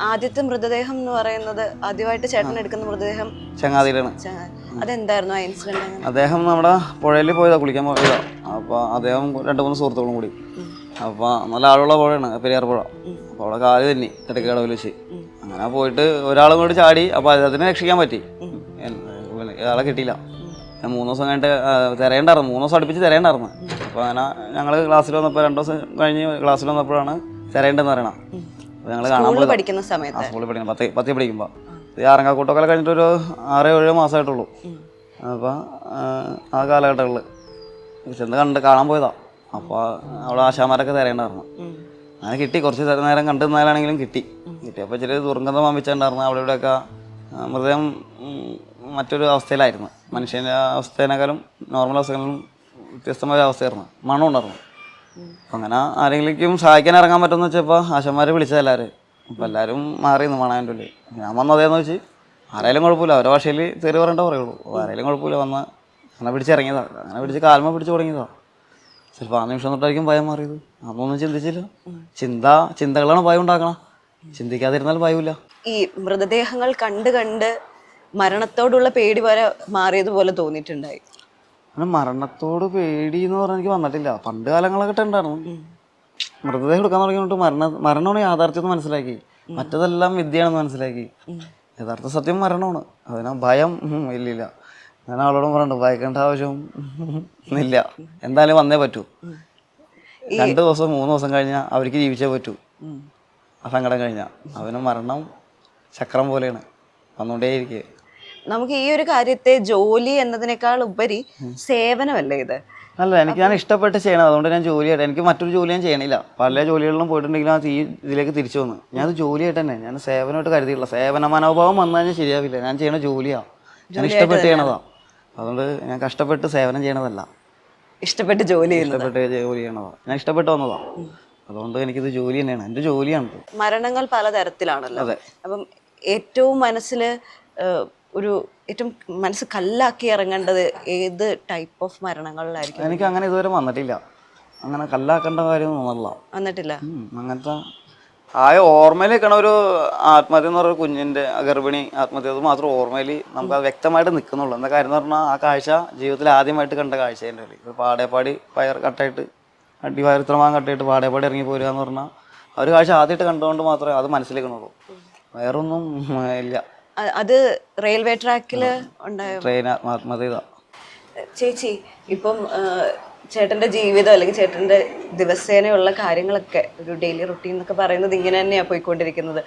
ആദ്യത്തെ മൃതദേഹം എന്ന് പറയുന്നത് ആദ്യമായിട്ട് ചേട്ടൻ എടുക്കുന്ന മൃതദേഹം ചങ്ങാതിയിലാണ്. അതെന്തായിരുന്നു ആ ഇൻസിഡന്റ്? അദ്ദേഹം നമ്മുടെ പുഴയിൽ പോയതാ, കുളിക്കാൻ പോയതാ. അപ്പോൾ അദ്ദേഹം 2-3 സുഹൃത്തുക്കളും കൂടി. അപ്പോൾ നല്ല ആളുള്ള പുഴയാണ് പെരിയാർ പുഴ. അപ്പോൾ അവിടെ കാല് തന്നെ തിരക്കടവിൽ വെച്ച് അങ്ങനെ പോയിട്ട് ഒരാളും കൂടി ചാടി. അപ്പോൾ അദ്ദേഹത്തിനെ രക്ഷിക്കാൻ പറ്റി, ഇയാളെ കിട്ടിയില്ല. 3 ദിവസം കഴിഞ്ഞിട്ട് തിരയണ്ടായിരുന്നു, 3 ദിവസം അടുപ്പിച്ച് തിരയണ്ടായിരുന്നു. അപ്പോൾ അങ്ങനെ ഞങ്ങൾ ക്ലാസ്സിൽ വന്നപ്പോൾ 2 ദിവസം കഴിഞ്ഞ് ക്ലാസ്സിൽ വന്നപ്പോഴാണ് തിരയേണ്ടതെന്ന് പറയണം. അപ്പോൾ ഞങ്ങൾ കാണാൻ പോയി പഠിക്കുന്ന സമയത്ത്, സ്കൂളിൽ പഠിക്കണം, 10 പഠിക്കുമ്പോൾ. ഈ ആറങ്ങാക്കൂട്ടൊക്കെ കഴിഞ്ഞിട്ടൊരു 6-7 മാസമായിട്ടുള്ളൂ. അപ്പോൾ ആ കാലഘട്ടങ്ങളിൽ ചെന്ന് കാണാൻ പോയതാ. അപ്പോൾ അവിടെ ആശാമാരൊക്കെ തിരയണ്ടായിരുന്നു. അങ്ങനെ കിട്ടി, കുറച്ച് നേരം കണ്ടു നിന്നാലാണെങ്കിലും കിട്ടി. അപ്പോൾ ഇച്ചിരി ദുർഗന്ധം വമിച്ചിട്ടുണ്ടായിരുന്നു. അവിടെ ഇവിടെയൊക്കെ മൃതദേഹം മറ്റൊരു അവസ്ഥയിലായിരുന്നു. മനുഷ്യൻ്റെ അവസ്ഥേനേക്കാളും നോർമൽ അവസ്ഥകളും വ്യത്യസ്തമായ അവസ്ഥയായിരുന്നു, മണം ഉണ്ടായിരുന്നു. അപ്പം അങ്ങനെ ആരെങ്കിലും സഹായിക്കാൻ ഇറങ്ങാൻ പറ്റുമെന്ന് വെച്ചപ്പോൾ ആശാന്മാരെ വിളിച്ചത് എല്ലാവരും. അപ്പോൾ എല്ലാവരും മാറിയിരുന്നു മണാൻ്റെ ഉള്ളിൽ. ഞാൻ വന്നതേന്ന് വെച്ച് ആരായാലും കുഴപ്പമില്ല, അവരുടെ ഭാഷയിൽ തെറി പറയേണ്ട പറയുള്ളൂ. ആരായാലും കുഴപ്പമില്ല, വന്ന് അങ്ങനെ പിടിച്ചിറങ്ങിയതാണ്. അങ്ങനെ പിടിച്ച് കാൽമ പിടിച്ച് തുടങ്ങിയതാണ്. ചിലപ്പോൾ ആ നിമിഷം തൊട്ടായിരിക്കും ഭയം മാറിയത്. അതൊന്നും ചിന്തിച്ചില്ല. ചിന്തകളാണ് ഭയം ഉണ്ടാക്കണം, ചിന്തിക്കാതിരുന്നാൽ ഭയമില്ല. ഈ മൃതദേഹങ്ങൾ കണ്ട് കണ്ട് മരണത്തോടുള്ള പേടി വരെ മാറിയതുപോലെ തോന്നിയിട്ടുണ്ടായി. അങ്ങനെ മരണത്തോട് പേടി എന്ന് പറഞ്ഞാൽ എനിക്ക് വന്നിട്ടില്ല. പണ്ട് കാലങ്ങളൊക്കെ ഉണ്ടായിരുന്നു. മൃതദേഹം എടുക്കാൻ തുടങ്ങിയിട്ട് മരണമാണ് യാഥാർത്ഥ്യം മനസ്സിലാക്കി. മറ്റതെല്ലാം വിദ്യയാണെന്ന് മനസ്സിലാക്കി. യഥാർത്ഥ സത്യം മരണമാണ്. അതിനാ ഭയം ഇല്ലില്ല. ഞാൻ അവളോടും പറഞ്ഞിട്ടുണ്ട്, ഭയക്കേണ്ട ആവശ്യം ഇല്ല, എന്തായാലും വന്നേ പറ്റൂ. 2 ദിവസം 3 ദിവസം കഴിഞ്ഞാൽ അവർക്ക് ജീവിച്ചേ പറ്റൂ. ആ സങ്കടം കഴിഞ്ഞാൽ അവന് മരണം ചക്രം പോലെയാണ്, വന്നുകൊണ്ടേയിരിക്കുക. നമുക്ക് ഈ ഒരു കാര്യത്തെ ജോലി എന്നതിനേക്കാൾ ഉപരി സേവനമല്ലേ ഇത്? അല്ല, ഞാൻ ഇഷ്ടപ്പെട്ട് ചെയ്യണം, അതുകൊണ്ട് ഞാൻ ജോലിയായിട്ട്. എനിക്ക് മറ്റൊരു ജോലി ഞാൻ ചെയ്യണില്ല. പല ജോലികളിലും പോയിട്ടുണ്ടെങ്കിലും ആ ഇതിലേക്ക് തിരിച്ചു വന്നു. ഞാനത് ജോലിയായിട്ട് തന്നെ, ഞാൻ സേവനമായിട്ട് കരുതിയില്ല. സേവന മനോഭാവം വന്നു കഴിഞ്ഞാൽ ശരിയാവില്ല. ഞാൻ ചെയ്യണ ജോലിയാണ്, ഞാൻ ഇഷ്ടപ്പെട്ട് ചെയ്യണതാണ്. അതുകൊണ്ട് ഞാൻ കഷ്ടപ്പെട്ട് സേവനം ചെയ്യണതല്ല, ഇഷ്ടപ്പെട്ട് ജോലി ചെയ്യണതാണ്. ഞാൻ ഇഷ്ടപ്പെട്ട് വന്നതാണ്. അതുകൊണ്ട് എനിക്കിത് ജോലി തന്നെയാണ്, എൻ്റെ ജോലിയാണ്. മരണങ്ങൾ പലതരത്തിലാണല്ലോ. അപ്പം ഏറ്റവും മനസ്സ് കല്ലാക്കി ഇറങ്ങേണ്ടത് ഏത് ടൈപ്പ് ഓഫ് മരണങ്ങളിലായിരിക്കും? എനിക്ക് അങ്ങനെ ഇതുവരെ വന്നിട്ടില്ല. അങ്ങനെ കല്ലാക്കേണ്ട കാര്യം വന്നിട്ടില്ല. അങ്ങനത്തെ ഓർമ്മയിൽ നിൽക്കണ ഒരു ആത്മഹത്യ എന്ന് പറഞ്ഞ കുഞ്ഞിൻ്റെ ഗർഭിണി ആത്മഹത്യ, അത് മാത്രം ഓർമ്മയിൽ നമുക്ക് അത് വ്യക്തമായിട്ട് നിൽക്കുന്നുള്ളൂ. എന്താ കാര്യം എന്ന് പറഞ്ഞാൽ, ആ കാഴ്ച ജീവിതത്തിൽ ആദ്യമായിട്ട് കണ്ട കാഴ്ച. എൻ്റെ ഒരു പാടേപ്പാടി കട്ടായിട്ട് അടിവാരത്രമാൻ കട്ടായിട്ട് പാടേപ്പാടി ഇറങ്ങി പോരുക എന്ന് പറഞ്ഞാൽ ആ ഒരു കാഴ്ച ആദ്യമായിട്ട് കണ്ടുകൊണ്ട് മാത്രമേ അത് മനസ്സിലേക്കുന്നുള്ളൂ. വേറൊന്നും ഇല്ല. അത് റെയിൽവേ ട്രാക്കില് ട്രെയിൻ ആത്മഹത്യ. ചേച്ചി, ഇപ്പം ചേട്ടന്റെ ജീവിതം അല്ലെങ്കിൽ ചേട്ടന്റെ ദിവസേനയുള്ള കാര്യങ്ങളൊക്കെ, ഒരു ഡെയിലി റുട്ടീൻ എന്നൊക്കെ പറയുന്നത് ഇങ്ങനെ തന്നെയാണ് പോയിക്കൊണ്ടിരിക്കുന്നത്.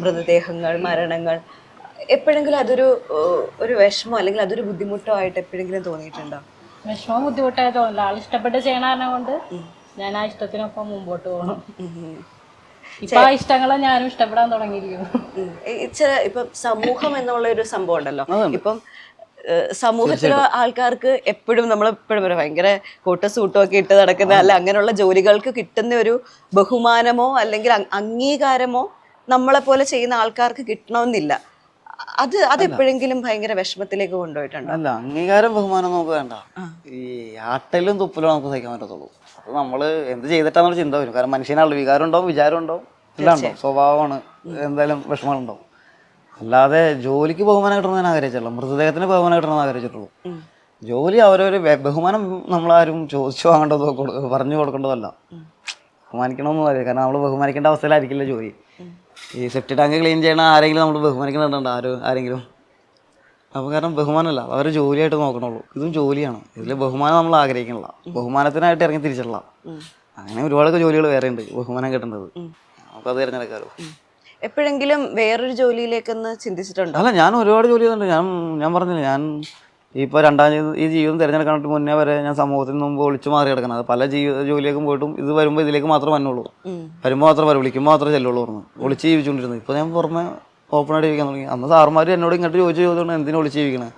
മൃതദേഹങ്ങൾ, മരണങ്ങൾ. എപ്പോഴെങ്കിലും ഒരു വിഷമോ അല്ലെങ്കിൽ അതൊരു ബുദ്ധിമുട്ടോ ആയിട്ട് എപ്പോഴെങ്കിലും തോന്നിയിട്ടുണ്ടോ? വിഷമവും ബുദ്ധിമുട്ടായി തോന്നില്ല. ആൾ ഇഷ്ടപ്പെട്ട് ചെയ്യണ കാരണം കൊണ്ട് ഞാൻ ആ ഇഷ്ടത്തിനൊപ്പം മുമ്പോട്ട് പോകണം. ഇപ്പൊ ആ ഇഷ്ടങ്ങളെ ഞാനും ഇഷ്ടപ്പെടാൻ തുടങ്ങിയിരിക്കുന്നു. ഇപ്പം സമൂഹം എന്നുള്ള ഒരു സംഭവം ഉണ്ടല്ലോ. ഇപ്പം സമൂഹത്തിലെ ആൾക്കാർക്ക് എപ്പോഴും നമ്മളെപ്പോഴും ഭയങ്കര കോട്ടും സൂട്ടും ഒക്കെ ഇട്ട് നടക്കുന്ന അല്ല അങ്ങനെയുള്ള ജോലികൾക്ക് കിട്ടുന്ന ഒരു ബഹുമാനമോ അല്ലെങ്കിൽ അംഗീകാരമോ നമ്മളെ പോലെ ചെയ്യുന്ന ആൾക്കാർക്ക് കിട്ടണമെന്നില്ല. അതെപ്പോഴെങ്കിലും ഭയങ്കര വിഷമത്തിലേക്ക് കൊണ്ടുപോയിട്ടുണ്ടോ? അല്ല, അംഗീകാരം ബഹുമാനം നമുക്ക് വേണ്ട. ഈ ആട്ടലും തുപ്പലും നമുക്ക് സഹിക്കാൻ പറ്റത്തുള്ളൂ. അപ്പൊ നമ്മള് എന്ത് ചെയ്തിട്ടാന്നുള്ള ചിന്ത വരും. കാരണം മനുഷ്യനാണല്ലോ, വികാരം ഉണ്ടാവും, വിചാരം ഉണ്ടാവും, എല്ലാം ഉണ്ടാവും, സ്വഭാവമാണ്, എന്തായാലും വിഷമങ്ങളുണ്ടാവും. അല്ലാതെ ജോലിക്ക് ബഹുമാനം കിട്ടണമെന്ന് ഞാൻ ആഗ്രഹിച്ചിട്ടുള്ളൂ, മൃതദേഹത്തിന് ബഹുമാനം കിട്ടണമെന്ന് ആഗ്രഹിച്ചിട്ടുള്ളൂ. ജോലി അവരൊരു ബഹുമാനം നമ്മളാരും ചോദിച്ചു വാങ്ങേണ്ടതോ പറഞ്ഞു കൊടുക്കേണ്ടതല്ല. ബഹുമാനിക്കണമെന്ന് പറയും. കാരണം നമ്മൾ ബഹുമാനിക്കേണ്ട അവസ്ഥയിലായിരിക്കില്ല ജോലി. ഈ സെപ്റ്റി ടാങ്ക് ക്ലീൻ ചെയ്യണ ആരെങ്കിലും നമ്മൾ ബഹുമാനിക്കുന്നുണ്ടോ? ആരെങ്കിലും? അപ്പോൾ കാരണം ബഹുമാനമല്ല, അവർ ജോലിയായിട്ട് നോക്കണുള്ളൂ. ഇതും ജോലിയാണ്, ഇതിൽ ബഹുമാനം നമ്മൾ ആഗ്രഹിക്കണില്ല, ബഹുമാനത്തിനായിട്ട് ഇറങ്ങി തിരിച്ചിട്ടില്ല. അങ്ങനെ ഒരുപാട് ജോലികൾ വേറെ ഉണ്ട് ബഹുമാനം കിട്ടേണ്ടത്. നമുക്കത് തിരഞ്ഞെടുക്കാമല്ലോ. എപ്പോഴെങ്കിലും വേറൊരു ജോലിയിലേക്കൊന്ന് ചിന്തിച്ചിട്ടുണ്ടോ? അല്ല, ഞാൻ ഒരുപാട് ജോലി ചെയ്തിട്ടുണ്ട്. ഞാൻ പറഞ്ഞില്ല, ഞാൻ ഇപ്പോൾ ഈ ജീവിതം തിരഞ്ഞെടുക്കാനായിട്ട് മുന്നേ വരെ ഞാൻ സമൂഹത്തിന് മുമ്പ് ഒളിച്ചു മാറി കിടക്കണം. അത് പല ജോലിയിലേക്കും പോയിട്ടും ഇത് വരുമ്പോൾ ഇതിലേക്ക് മാത്രമേ വന്നുള്ളൂ. വരുമ്പോൾ മാത്രമേ വരും, വിളിക്കുമ്പോൾ മാത്രമേ ചെല്ലുള്ളൂ പറഞ്ഞു ഒളിച്ച് ജീവിച്ചുകൊണ്ടിരുന്നത്. ഇപ്പോൾ ഞാൻ പുറമെ ഓപ്പണായിട്ട് ജീവിക്കാൻ തുടങ്ങി. അന്ന് സാറുമാർ എന്നോട് ഇങ്ങോട്ട് ചോദിച്ചുകൊണ്ട് എന്തിനാ ഒളിച്ച് ജീവിക്കണേ?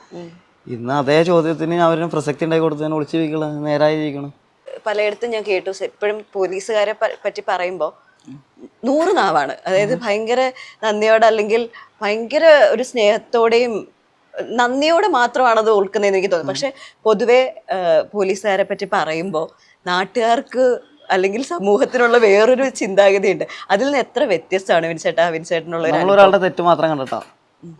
ഇന്ന് അതേ ചോദ്യത്തിന് അവരും പ്രസക്തി ഉണ്ടാക്കി കൊടുത്ത് ഞാൻ ഒളിച്ച് ജീവിക്കണ, നേരായി ജീവിക്കണം. പലയിടത്തും ഞാൻ കേട്ടു, എപ്പോഴും പോലീസുകാരെ പറ്റി പറയുമ്പോൾ 100 നാവാണ്. അതായത് ഭയങ്കര നന്ദിയോടെ അല്ലെങ്കിൽ ഭയങ്കര ഒരു സ്നേഹത്തോടെയും നന്ദിയോടെ മാത്രമാണ് അത് ഓർക്കുന്നതെന്ന് എനിക്ക് തോന്നുന്നു. പക്ഷെ പൊതുവെ പോലീസുകാരെ പറ്റി പറയുമ്പോൾ നാട്ടുകാർക്ക് അല്ലെങ്കിൽ സമൂഹത്തിനുള്ള വേറൊരു ചിന്താഗതിയുണ്ട്. അതിൽ നിന്ന് എത്ര വ്യത്യസ്തമാണ് വിൻസേട്ടനുള്ള ഒരു നമ്മളൊരാളുടെ തെറ്റ് മാത്രം കണ്ടിട്ടാ,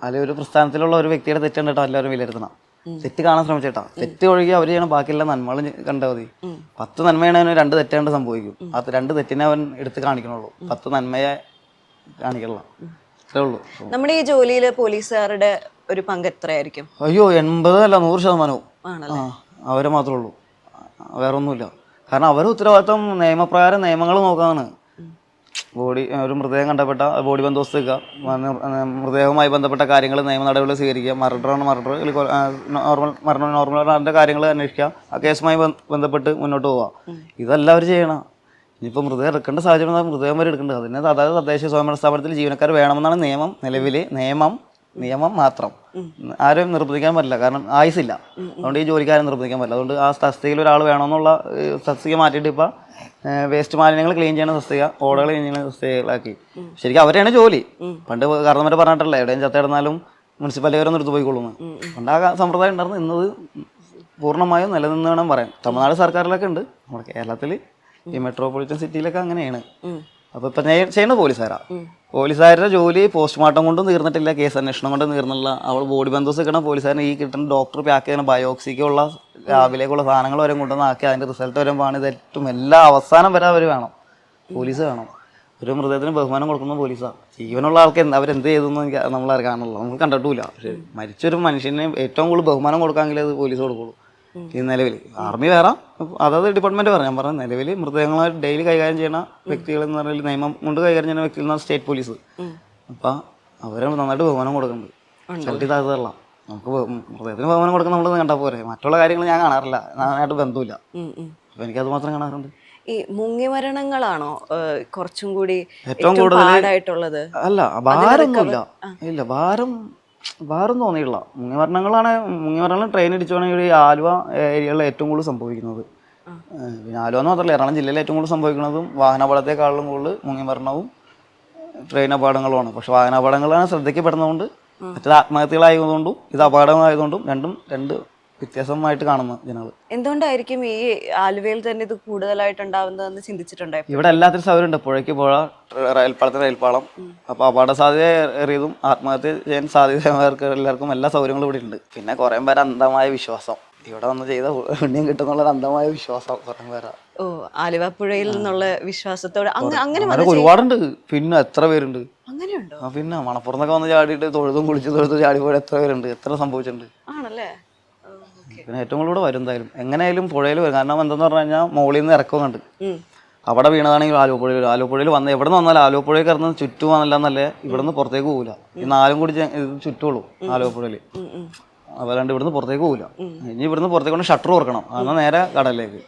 അല്ലെങ്കിൽ ഒരു പ്രസ്ഥാനത്തിലുള്ള ഒരു വ്യക്തിയുടെ തെറ്റ് കണ്ടിട്ടാ എല്ലാവരും വിലയിരുത്തണം. തെറ്റ് കാണാൻ ശ്രമിച്ചേട്ടാ. തെറ്റ് ഒഴുകി അവർ ചെയ്യണം, ബാക്കിയുള്ള നന്മകൾ കണ്ടാൽ മതി. 10 നന്മയാണ് അവന് 2 തെറ്റാണ്ട് സംഭവിക്കും. അത് 2 തെറ്റിനെ അവൻ എടുത്ത് കാണിക്കണുള്ളൂ, 10 നന്മയെ കാണിക്കണില്ല. അത്രേ ഉള്ളൂ. നമ്മുടെ ഈ ജോലിയിൽ പോലീസുകാരുടെ ഒരു പങ്ക് എത്രയായിരിക്കും? അയ്യോ 80 അല്ല 100% അവരെ മാത്രമേ ഉള്ളൂ, വേറെ ഒന്നുമില്ല. കാരണം അവർ ഉത്തരവാദിത്തം നിയമപ്രകാരം നിയമങ്ങൾ നോക്കാനാണ്. ഒരു മൃതദേഹം കണ്ടപ്പെട്ട ബോഡി ബന്ധോസ്ത് വെക്കുക, മൃതദേഹവുമായി ബന്ധപ്പെട്ട കാര്യങ്ങൾ നിയമ നടപടികൾ സ്വീകരിക്കുക, മർഡർ നോർമൽ കാര്യങ്ങൾ അന്വേഷിക്കുക, ആ കേസുമായി ബന്ധപ്പെട്ട് മുന്നോട്ട് പോവുക. ഇതെല്ലാം അവർ ചെയ്യണം. ഇനിയിപ്പോൾ മൃതദേഹം എടുക്കേണ്ട സാഹചര്യം മൃതദേഹം വരെ എടുക്കേണ്ടത്. അതിന് അതായത് തദ്ദേശ സ്വയംഭരണ സ്ഥാപനത്തിൽ ജീവനക്കാർ വേണമെന്നാണ് നിയമം. നിലവിൽ നിയമം മാത്രം, ആരും നിർബന്ധിക്കാൻ പറ്റില്ല. കാരണം ആയുസില്ല, അതുകൊണ്ട് ഈ ജോലിക്കാരും നിർബന്ധിക്കാൻ പറ്റില്ല. അതുകൊണ്ട് ആ തസ്തികയിൽ ഒരാൾ വേണമെന്നുള്ള തസ്തിക മാറ്റിയിട്ട് ഇപ്പം വേസ്റ്റ് മാലിന്യങ്ങൾ ക്ലീൻ ചെയ്യുന്ന തസ്തിക, ഓടകൾ ക്ലീൻ ചെയ്യുന്ന തസ്തികകളാക്കി. ശരിക്കും അവരെയാണ് ജോലി. പണ്ട് കാരണവരെ പറഞ്ഞിട്ടല്ലേ എവിടെയും ചത്തിടുന്നാലും മുനിസിപ്പാലിറ്റിക്കാരൊന്നും എടുത്തു പോയിക്കൊള്ളുന്നു. പണ്ട് ആ സമ്പ്രദായം ഉണ്ടായിരുന്നു. ഇന്നത് പൂർണ്ണമായും നിലനിന്ന് വേണം പറയാൻ. തമിഴ്നാട് സർക്കാരിലൊക്കെ ഉണ്ട്, നമ്മുടെ കേരളത്തിൽ ഈ മെട്രോപൊളിറ്റൻ സിറ്റിയിലൊക്കെ അങ്ങനെയാണ്. അപ്പോൾ ഇപ്പം ചെയ്യുന്ന പോലീസുകാരുടെ ജോലി പോസ്റ്റ്മോർട്ടം കൊണ്ടും തീർന്നിട്ടില്ല, കേസ് അന്വേഷണം കൊണ്ട് തീർന്നില്ല. അവൾ ബോഡി ബന്ധോസ് കിട്ടുന്ന പോലീസുകാരന് ഈ കിട്ടുന്ന ഡോക്ടർ പാക്ക് ചെയ്യുന്ന ബയോക്സിക്കുള്ള രാവിലേക്കുള്ള സാധനങ്ങൾ വരെ കൊണ്ടുവന്ന് ആക്കി അതിൻ്റെ റിസൾട്ട് വരെ പാണ് ഇതെറ്റും എല്ലാ അവസാനം വരെ അവർ വേണം, പോലീസ് വേണം. ഒരു മൃതദേഹത്തിന് ബഹുമാനം കൊടുക്കുന്ന പോലീസാണ്. ജീവനുള്ള ആൾക്ക് അവരെന്ത് ചെയ്തെന്ന് എനിക്ക് നമ്മൾ കാണുള്ളൂ, നമ്മൾ കണ്ടിട്ടില്ല. പക്ഷേ മരിച്ചൊരു മനുഷ്യന് ഏറ്റവും കൂടുതൽ ബഹുമാനം കൊടുക്കാമെങ്കിൽ അത് പോലീസ് കൊടുക്കുള്ളൂ. ഈ നിലവിൽ ആർമി വേറെ അതത് ഡിപ്പാർട്ട്മെന്റ് പറയാം. ഞാൻ പറഞ്ഞ നിലവിൽ മൃതദേഹങ്ങളായിട്ട് ഡെയിലി കൈകാര്യം ചെയ്യുന്ന വ്യക്തികൾ എന്ന് പറഞ്ഞാൽ നിയമം കൊണ്ട് കൈകാര്യം ചെയ്യുന്ന വ്യക്തികൾ എന്ന് പറഞ്ഞാൽ സ്റ്റേറ്റ് പോലീസ്. അപ്പം അവരെ നന്നായിട്ട് ബഹുമാനം കൊടുക്കുന്നുണ്ട്. ചവിട്ടി താഴ്ത്തല്ല, നമുക്ക് മൃതദേഹത്തിന് ബഹുമാനം കൊടുക്കുന്ന നമ്മൾ കണ്ടാൽ പോരെ. മറ്റുള്ള കാര്യങ്ങൾ ഞാൻ കാണാറില്ല, നന്നായിട്ട് ബന്ധമില്ല. അപ്പം എനിക്കത് മാത്രം കാണാറുണ്ട്. ഈ മുങ്ങിമരണങ്ങളാണോ കുറച്ചും കൂടി ഏറ്റവും കൂടുതലായിട്ടുള്ളത്? അല്ല, ഭാരമൊന്നുമില്ല. ഇല്ല, ഭാരം തോന്നിയില്ല. മുങ്ങിമരണങ്ങൾ ട്രെയിൻ ഇടിച്ചുവാണെങ്കിൽ ഈ ആലുവ ഏരിയകളിൽ ഏറ്റവും കൂടുതൽ സംഭവിക്കുന്നത്. പിന്നെ ആലുവ എന്ന് മാത്രമല്ല, എറണാകുളം ജില്ലയിൽ ഏറ്റവും കൂടുതൽ സംഭവിക്കുന്നതും വാഹനാപകടത്തെക്കാളും കൂടുതൽ മുങ്ങിമരണവും ട്രെയിൻ അപകടങ്ങളുമാണ്. പക്ഷെ വാഹനാപകടങ്ങളാണ് ശ്രദ്ധിക്കപ്പെടുന്നതുകൊണ്ട്, മറ്റേത് ആത്മഹത്യകളായതുകൊണ്ടും ഇത് അപകടമായതുകൊണ്ടും രണ്ട് വ്യത്യാസമായിട്ട് കാണുന്നു ജനങ്ങൾ. എന്തുകൊണ്ടായിരിക്കും ഈ ആലുവയിൽ തന്നെ ഇത് കൂടുതലായിട്ടുണ്ടാവുന്നതെന്ന് ചിന്തിച്ചിട്ടുണ്ടായിരുന്നു? ഇവിടെ എല്ലാത്തിനും സൗകര്യമുണ്ട്. പുഴയ്ക്ക് പുഴ, റെയിൽപ്പാളത്തിന് റെയിൽപ്പാളം. അപ്പോൾ അപകട സാധ്യത ഏറിയതും ആത്മഹത്യ ചെയ്യാൻ സാധ്യതമാർക്ക് എല്ലാവർക്കും എല്ലാ സൗകര്യങ്ങളും ഇവിടെ ഉണ്ട്. പിന്നെ കുറേ പേര് അന്ധമായ വിശ്വാസം, ഇവിടെ വന്ന് ചെയ്ത പുണ്യം കിട്ടുന്നുള്ളൊരു അന്ധമായ വിശ്വാസം കുറേ പേരാ. ഓ, ആലുവപ്പുഴയിൽ നിന്നുള്ള വിശ്വാസത്തോടെ അങ്ങനെ ഒരുപാടുണ്ട്. പിന്നെ എത്ര പേരുണ്ട് അങ്ങനെയുണ്ടോ? പിന്നെ മണപ്പുറത്തൊക്കെ വന്ന് ചാടിയിട്ട് തൊഴുതും ചാടിപ്പോയി എത്ര പേരുണ്ട്, എത്ര സംഭവിച്ചിട്ടുണ്ട്. ആണല്ലേ? പിന്നെ ഏറ്റവും കൂടുതൽ ഇവിടെ വരും എന്തായാലും, എങ്ങനെയായാലും പുഴയിൽ വരും. കാരണം എന്തെന്ന് പറഞ്ഞു കഴിഞ്ഞാൽ മുകളിൽ നിന്ന് ഇറക്കുന്നുണ്ട്. അവിടെ വീണതാണെങ്കിൽ ആലുവപ്പുഴയിൽ വന്ന് എവിടെ നിന്ന് വന്നാലും ആലുവപ്പുഴയിൽ കിടന്ന് ചുറ്റും വന്നില്ലെന്നല്ലേ, ഇവിടെ നിന്ന് പുറത്തേക്ക് പോകില്ല. ഈ 4 കൂടി ചുറ്റുള്ളൂ ആലുവപ്പുഴയിൽ. അതല്ലാണ്ട് ഇവിടുന്ന് പുറത്തേക്ക് പോകില്ല. ഇനി ഇവിടുന്ന് പുറത്തേക്ക് കൊണ്ട് ഷട്ടർ തുറക്കണം, എന്നാൽ നേരെ കടലിലേക്ക്.